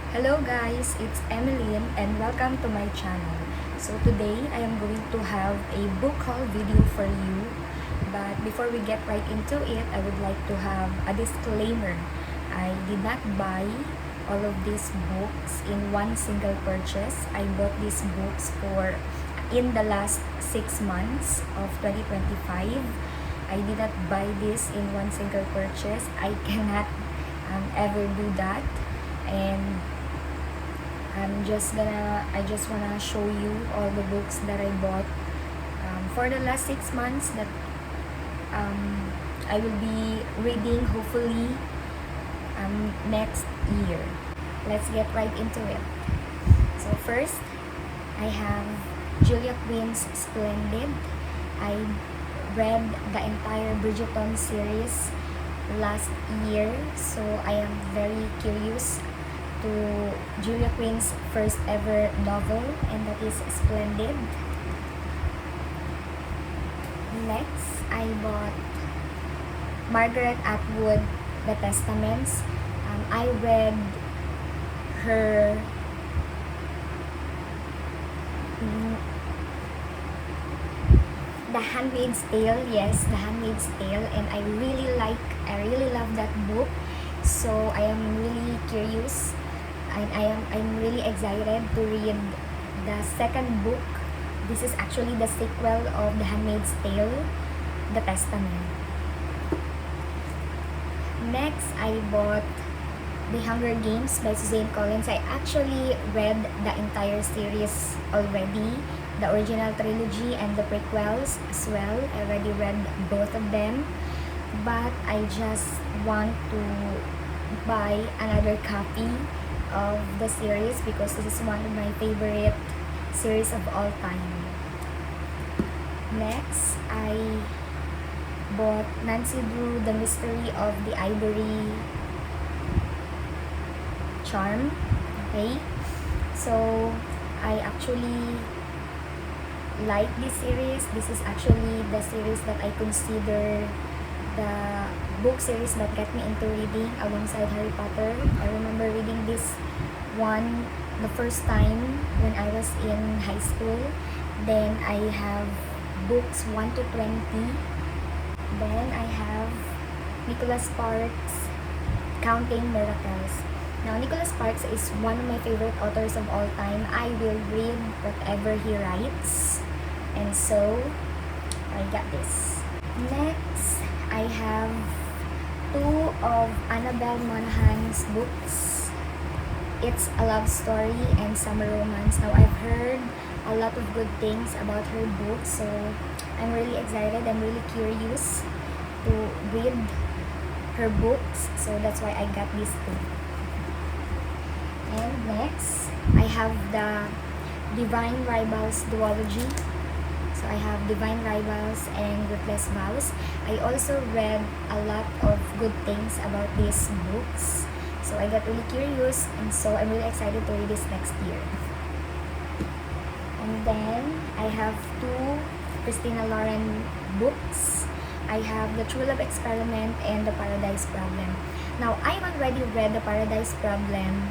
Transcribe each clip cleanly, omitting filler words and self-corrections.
Hello guys, it's Emeline and welcome to my channel. So today I am going to have a book haul video for you. But before we get right into it, I would like to have a disclaimer. I did not buy all of these books in one single purchase. I bought these books in the last 6 months of 2025. I did not buy this in one single purchase. I cannot ever do that. And I just wanna show you all the books that I bought for the last 6 months that I will be reading hopefully next year. Let's get right into it. So first, I have Julia Quinn's Splendid. I read the entire Bridgerton series last year, so I am very curious to Julia Quinn's first ever novel, and that is Splendid. Next, I bought Margaret Atwood, The Testaments. I read her The Handmaid's Tale, yes, The Handmaid's Tale, and I really love that book. So I am really curious and I'm really excited to read the second book. This is actually the sequel of The Handmaid's Tale, The Testament. Next, I bought The Hunger Games by Suzanne Collins. I actually read the entire series already, the original trilogy and the prequels as well. I already read both of them, but I just want to buy another copy of the series because this is one of my favorite series of all time. Next, I bought Nancy Drew, The Mystery of the Ivory Charm. Okay, so I actually like this series. This is actually the series that I consider the book series that got me into reading alongside Harry Potter. I remember reading this one the first time when I was in high school. Then I have books 1 to 20. Then I have Nicholas Sparks' Counting Miracles. Now, Nicholas Sparks is one of my favorite authors of all time. I will read whatever he writes, and so I got this. Next, I have 2 of Annabelle Monaghan's books. It's a love story and summer romance. Now, I've heard a lot of good things about her books, so I'm really excited. I'm really curious to read her books, so that's why I got these 2. And next, I have the Divine Rivals duology. So I have Divine Rivals and Ruthless Vows. I also read a lot of good things about these books. So I got really curious, and so I'm really excited to read this next year. And then I have 2 Christina Lauren books. I have The True Love Experiment and The Paradise Problem. Now, I already read The Paradise Problem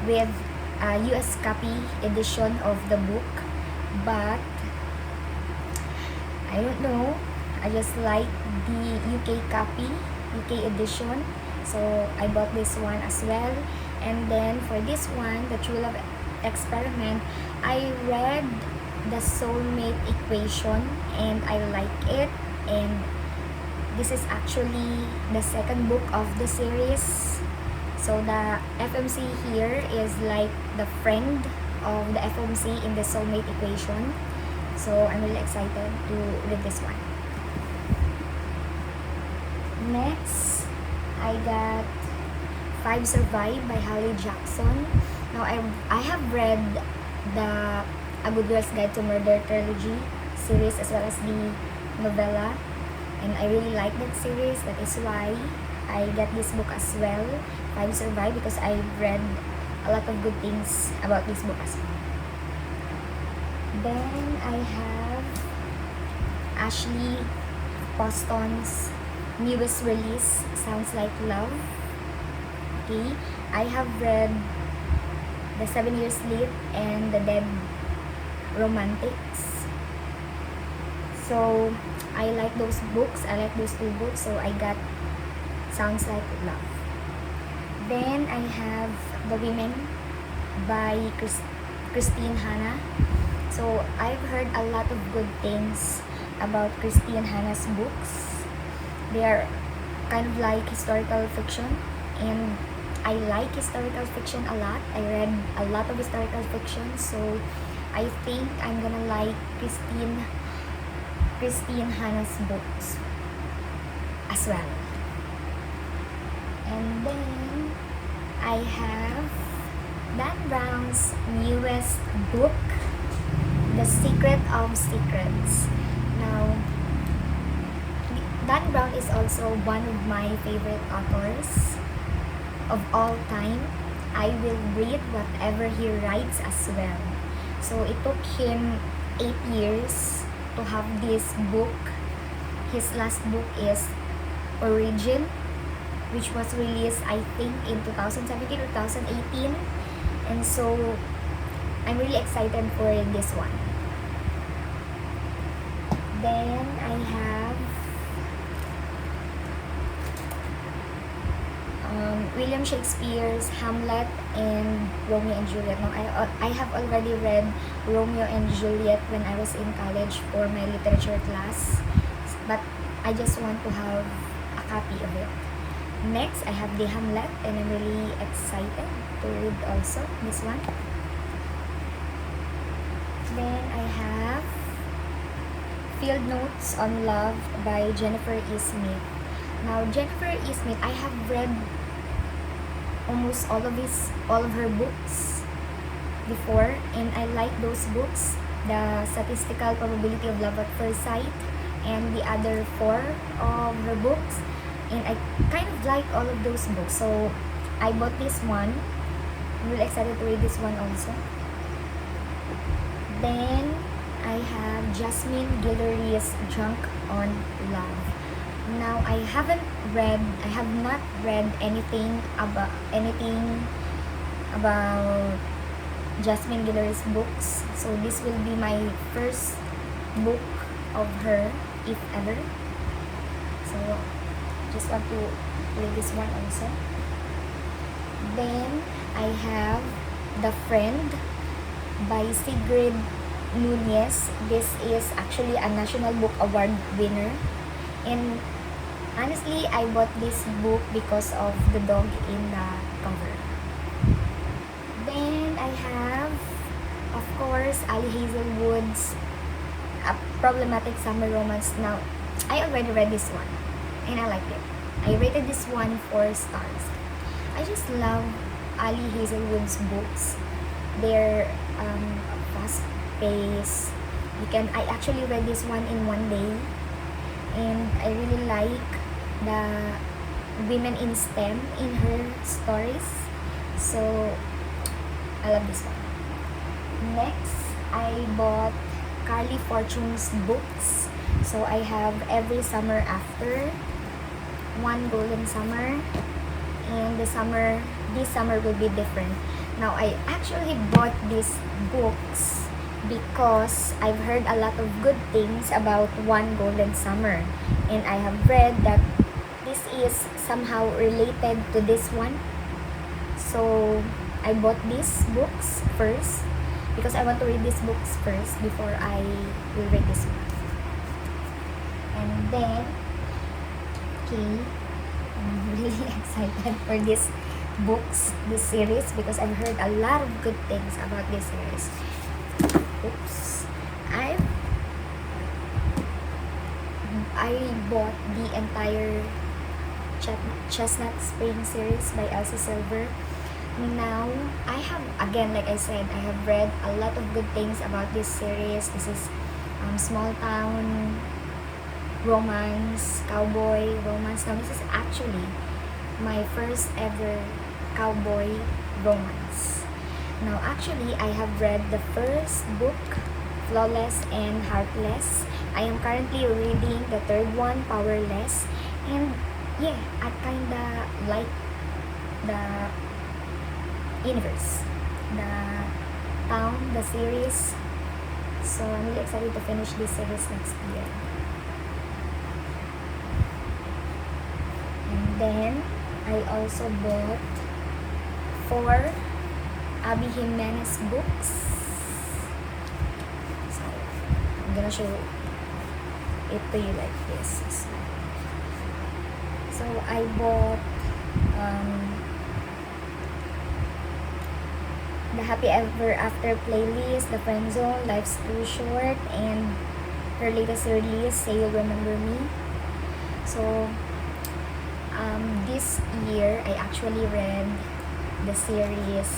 with a US copy edition of the book, but I don't know, I just like the UK copy, UK edition, so I bought this one as well. And then for this one, The True Love Experiment, I read The Soulmate Equation and I like it, and this is actually the second book of the series. So the FMC here is like the friend of the FMC in The Soulmate Equation. So I'm really excited to read this one. Next, I got 5 Survive by Holly Jackson. Now I have read the A Good Girl's Guide to Murder trilogy series as well as the novella, and I really like that series. That is why I got this book as well, 5 Survive, because I read a lot of good things about this book as well. Then I have Ashley Poston's newest release, Sounds Like Love. Okay, I have read The 7 Years Slave and The Dead Romantics. So I like those books. I like those two books. So I got Sounds Like Love. Then I have The Women by Christine Hanna. So I've heard a lot of good things about Christine Hanna's books. They are kind of like historical fiction, and I like historical fiction a lot. I read a lot of historical fiction, so I think I'm gonna like Christine Hanna's books as well. And then I have Dan Brown's newest book, The Secret of Secrets. Now, Dan Brown is also one of my favorite authors of all time. I will read whatever he writes as well. So it took him 8 years to have this book. His last book is Origin, which was released I think in 2017 or 2018. And so I'm really excited for this one. Then I have William Shakespeare's Hamlet and Romeo and Juliet. Now, I have already read Romeo and Juliet when I was in college for my literature class, but I just want to have a copy of it. Next, I have the Hamlet, and I'm really excited to read also this one. Then I have Field Notes on Love by Jennifer E. Smith. Now, Jennifer E. Smith, I have read almost all of her books before, and I like those books, The Statistical Probability of Love at First Sight and the other 4 of her books, and I kind of like all of those books, so I bought this one. I'm really excited to read this one also. Then I have Jasmine Guillory's Drunk on Love. Now, I have not read anything about Jasmine Guillory's books, so this will be my first book of her, if ever. So just want to read this one also. Then I have The Friend by Sigrid Nunez. This is actually a National Book Award winner, and honestly, I bought this book because of the dog in the cover. Then I have, of course, Ali Hazelwood's A Problematic Summer Romance. Now, I already read this one, and I liked it. I rated this one 4 stars. I just love Ali Hazelwood's books. They're fast-paced. I actually read this one in one day, and I really like the women in STEM in her stories, so I love this one. Next, I bought Carly Fortune's books. So I have Every Summer After, One Golden Summer, and this summer will be different. Now, I actually bought these books because I've heard a lot of good things about One Golden Summer, and I have read that this is somehow related to this one. So I bought these books first because I want to read these books first before I will read this one. And then, okay, I'm really excited for this series, because I've heard a lot of good things about this series. Oops. I bought the entire Chestnut Spring series by Elsie Silver. Now, I have, again, like I said, I have read a lot of good things about this series. This is small town romance, cowboy romance. Now, this is actually my first ever cowboy romance. Now, actually, I have read the first book, Flawless and Heartless. I am currently reading the third one, Powerless. And yeah, I kinda like the Universe, the town, the series. So I'm really excited to finish this series next year. And then I also bought 4 Abby Jimenez books. So I'm gonna show it to you like this. So I bought the Happy Ever After playlist, The Friend Zone, Life's Too Short, and her latest release, Say You'll Remember Me. So this year I actually read the series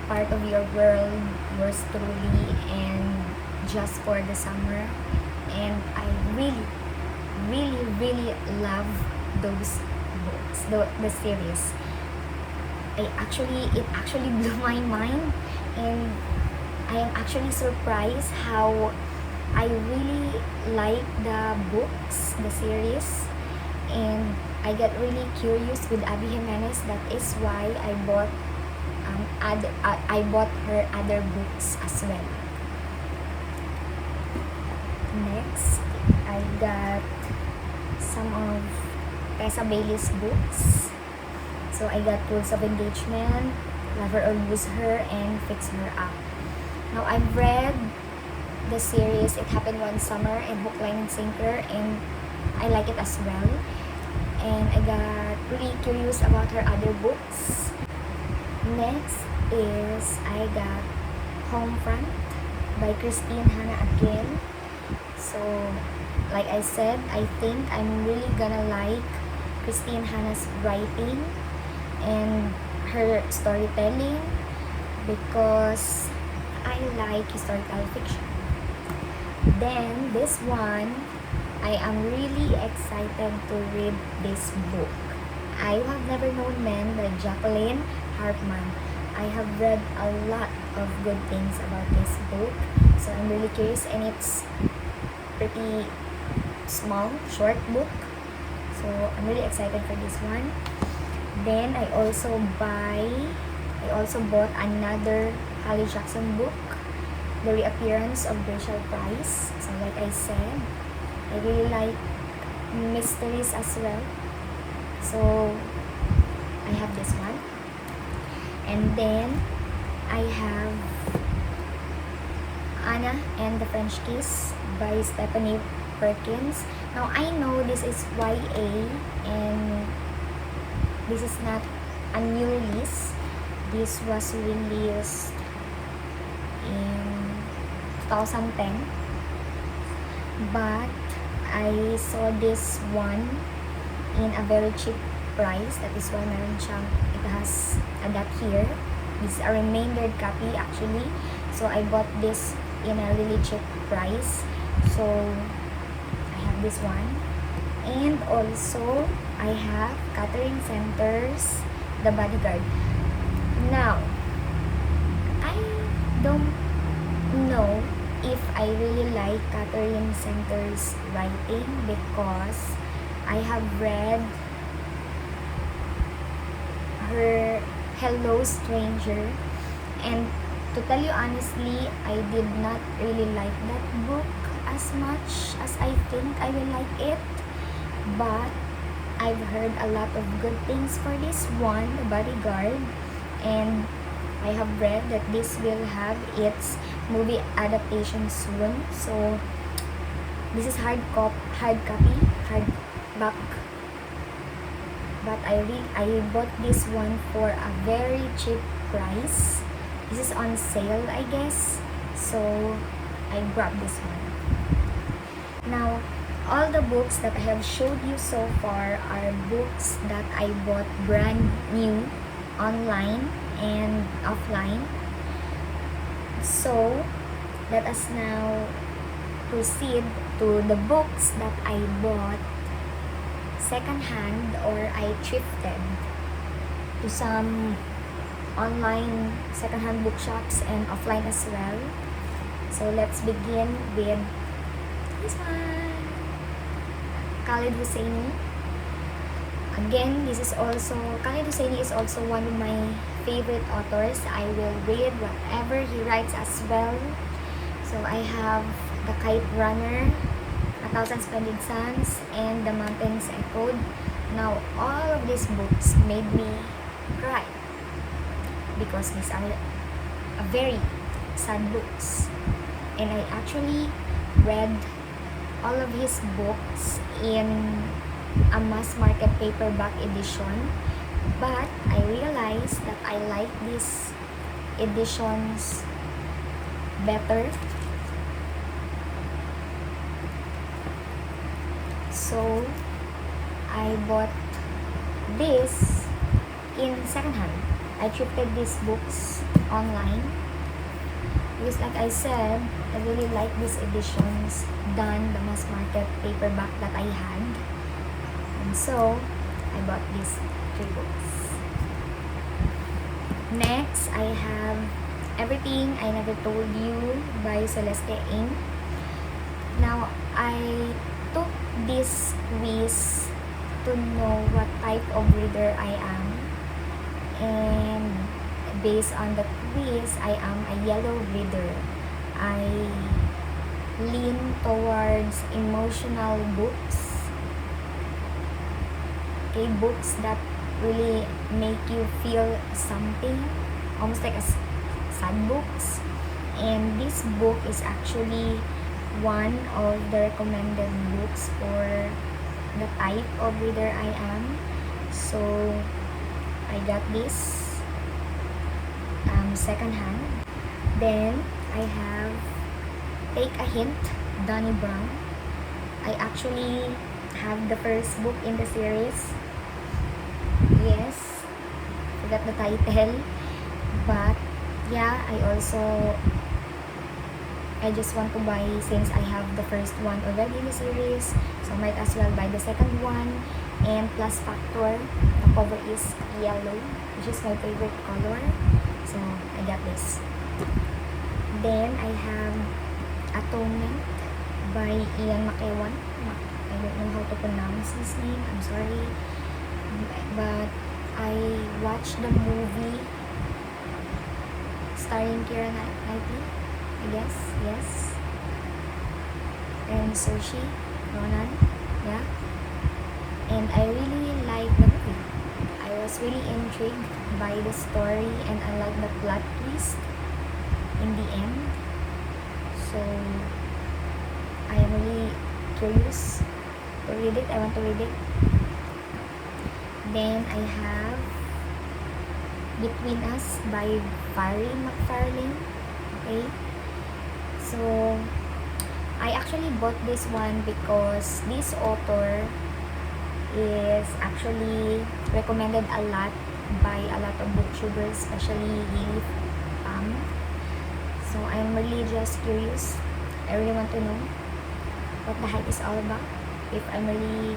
Part of Your World, Yours Truly, and Just for the Summer, and I really love those books, the series. It actually blew my mind, and I am actually surprised how I really like the books, the series, and I get really curious with Abby Jimenez. That is why I bought her other books as well. Next, I got some of Tessa Bailey's books. So I got Rules of Engagement, Love Her or Lose Her, and Fix Her Up. Now I've read the series It Happened One Summer and Hook, Line, and Sinker, and I like it as well. And I got really curious about her other books. Next is I got Homefront by Christine Hanna again. So like I said, I think I'm really gonna like Christine Hanna's writing and her storytelling because I like historical fiction. Then this one, I am really excited to read this book. I Have Never Known Men by Jacqueline Hartman. I have read a lot of good things about this book, so I'm really curious, and it's pretty small, short book. So I'm really excited for this one. Then I also bought another Holly Jackson book, The Reappearance of Rachel Price. So like I said, I really like mysteries as well. So I have this one. And then I have Anna and the French Kiss by Stephanie Perkins. Now I know this is YA and this is not a new release. This was released in 2010, but I saw this one in a very cheap price. That is why meron siyang, it has a dot here. This is a remaindered copy actually. So I bought this in a really cheap price. So I have this one. And also, I have Catherine Center's The Bodyguard. Now, I don't know if I really like Catherine Center's writing because I have read her Hello Stranger, and to tell you honestly, I did not really like that book as much as I think I will like it. But I've heard a lot of good things for this one, The Bodyguard, and I have read that this will have its movie adaptation soon. So this is hardback, but I bought this one for a very cheap price. This is on sale, I guess, so I grabbed this one. Now, all the books that I have showed you so far are books that I bought brand new online and offline. So let us now proceed to the books that I bought secondhand or I thrifted to some online secondhand bookshops and offline as well. So let's begin with this one. Khaled Hosseini. Again, Khaled Hosseini is also one of my favorite authors. I will read whatever he writes as well. So I have The Kite Runner, A Thousand Splendid Suns, and The Mountains Echoed. Now, all of these books made me cry because these are very sad books. And I actually read all of his books in a mass market paperback edition, but I realized that I like these editions better. So I bought this in secondhand. I thrifted these books online because, like I said, I really like these editions than the mass market paperback that I had. And so I bought these 3 books. Next, I have Everything I Never Told You by Celeste Ng. Now, I took this quiz to know what type of reader I am, and based on the quiz, I am a yellow reader. I lean towards emotional books, okay, books that really make you feel something, almost like sad books. And this book is actually one of the recommended books for the type of reader I am. So I got this secondhand. Then I have Take a Hint, Dani Brown. I actually have the first book in the series. Yes, forgot the title, but yeah, I just want to buy, since I have the first one already in the series, so might as well buy the second one. And plus factor, the cover is yellow, which is my favorite color, so I got this. Then I have Atonement by Ian McEwan. I don't know how to pronounce his name, I'm sorry, but I watched the movie starring Keira Knightley, I guess, yes, and Saoirse Ronan, yeah, and I really liked the movie. I was really intrigued by the story, and I like the plot twist in the end, so I am really curious to read it. I want to read it. Then I have Between Us by Barry McFarlane. Okay, so I actually bought this one because this author is actually recommended a lot by a lot of booktubers, especially Lily Pham. So I'm really just curious. I really want to know what the hype is all about. If I will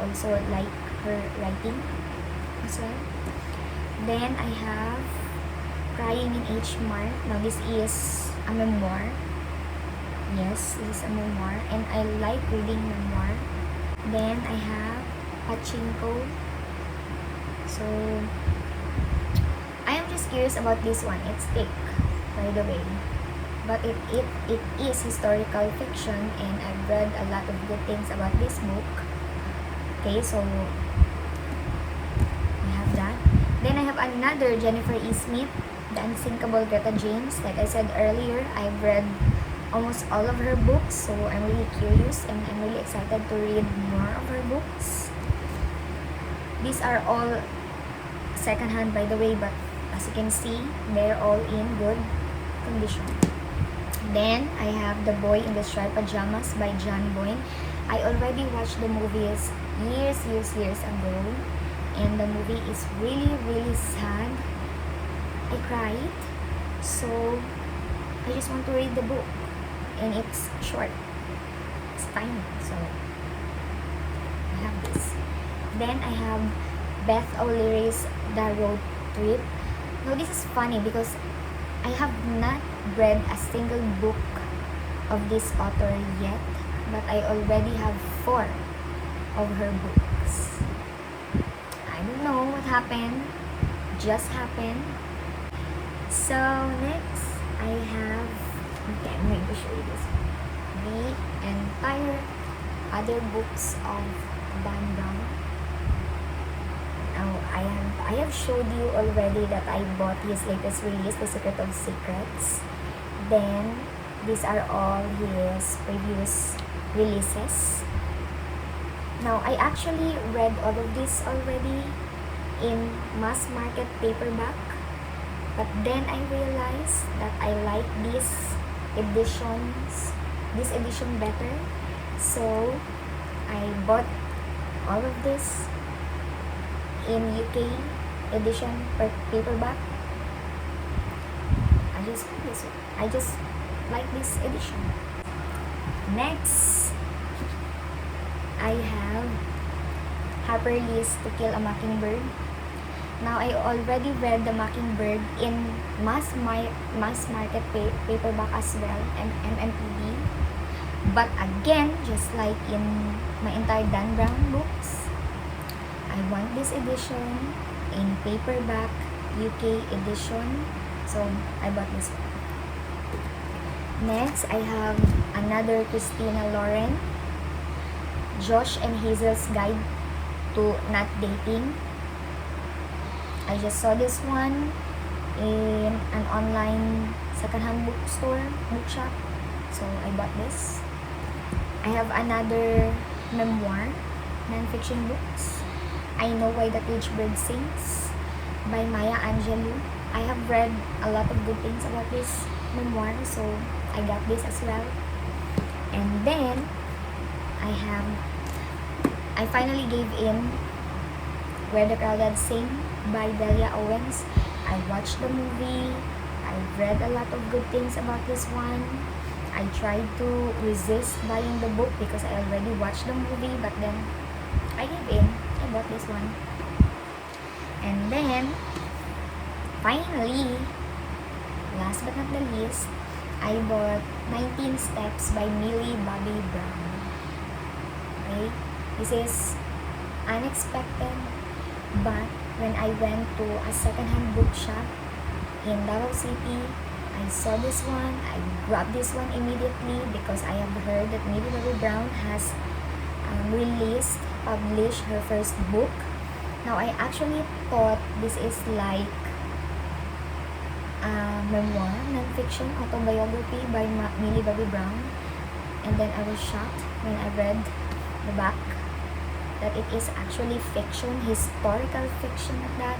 also like her writing as well. Then I have Crying in H. Mark. Now this is a memoir. Yes, this is a memoir, and I like reading memoir. Then I have Pachinko. So I am just curious about this one. It's thick, by the way, but it is historical fiction, and I've read a lot of good things about this book. Okay, so I have that. Then I have another Jennifer E. Smith, The Unsinkable Greta James. Like I said earlier, I've read almost all of her books, so I'm really curious and I'm really excited to read more of her books. These are all secondhand, by the way, but as you can see, they're all in good condition. Then I have The Boy in the Striped Pajamas by John Boyne. I already watched the movies years ago, and the movie is really sad. I cried, so I just want to read the book, and it's short, it's tiny, so I have this. Then I have Beth O'Leary's The Road Trip. Now this is funny because I have not read a single book of this author yet, but I already have 4 of her books. I don't know what happened, just happened. So next I have, okay, I'm going to show you this, the entire other books of Dan Brown. Now I have showed you already that I bought his latest release, The Secret of Secrets. Then these are all his previous releases. Now I actually read all of this already in mass market paperback, but then I realized that I like this edition better, so I bought all of this in UK edition paperback. I just like this edition. Next, I have Harper Lee's To Kill a Mockingbird. Now I already read The Mockingbird in mass market paperback as well, and MMPB. But again, just like in my entire Dan Brown books, I want this edition in paperback UK edition, so I bought this one. Next, I have another Christina Lauren, Josh and Hazel's Guide to Not Dating. I just saw this one in an online secondhand bookshop, so I bought this. I have another memoir, non-fiction books, I Know Why the Caged Bird Sings by Maya Angelou. I have read a lot of good things about this memoir, so I got this as well. And then I finally gave in Where the Crawdads Sing by Delia Owens. I watched the movie. I read a lot of good things about this one. I tried to resist buying the book because I already watched the movie, but then I gave in. I bought this one. And then finally, last but not the least, I bought 19 Steps by Millie Bobby Brown. Okay? This is unexpected, but when I went to a secondhand bookshop in Davao City, I saw this one. I grabbed this one immediately because I have heard that Millie Bobby Brown has published her first book. Now I actually thought this is like memoir, non-fiction, autobiography by Millie Bobby Brown, and then I was shocked when I read the back that it is actually fiction, historical fiction at that.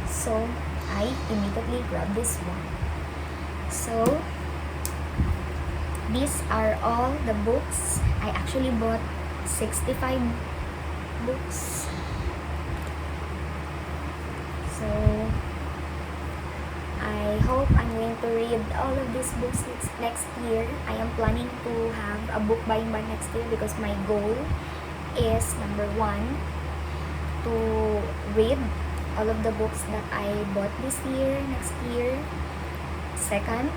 So I immediately grabbed this one. So these are all the books. I actually bought 65 books. So I hope I'm going to read all of these books next year. I am planning to have a book buying by next year because my goal is, number one, to read all of the books that I bought this year, next year. Second,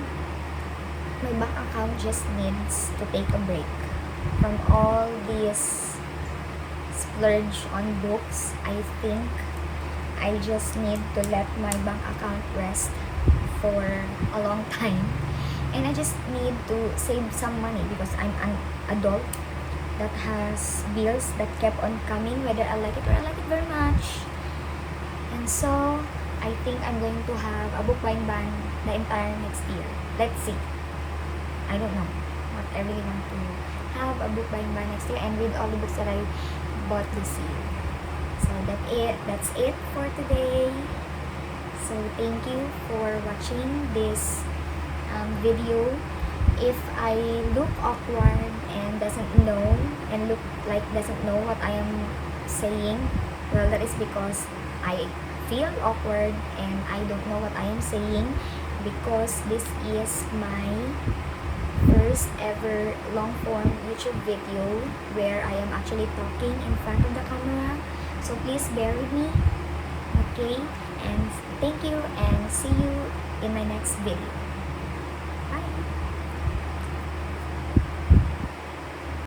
my bank account just needs to take a break from all these splurge on books. I think I just need to let my bank account rest for a long time, and I just need to save some money because I'm an adult that has bills that kept on coming whether I like it or I like it very much. And so I think I'm going to have a book buying ban the entire next year. Let's see. I don't know, but I really want to have a book buying ban next year and read all the books that I bought this year. So that's it for today. So thank you for watching this video. If I look awkward and doesn't know what I am saying, well, that is because I feel awkward and I don't know what I am saying, because this is my first ever long form YouTube video where I am actually talking in front of the camera. So please bear with me, okay? And thank you, and see you in my next video.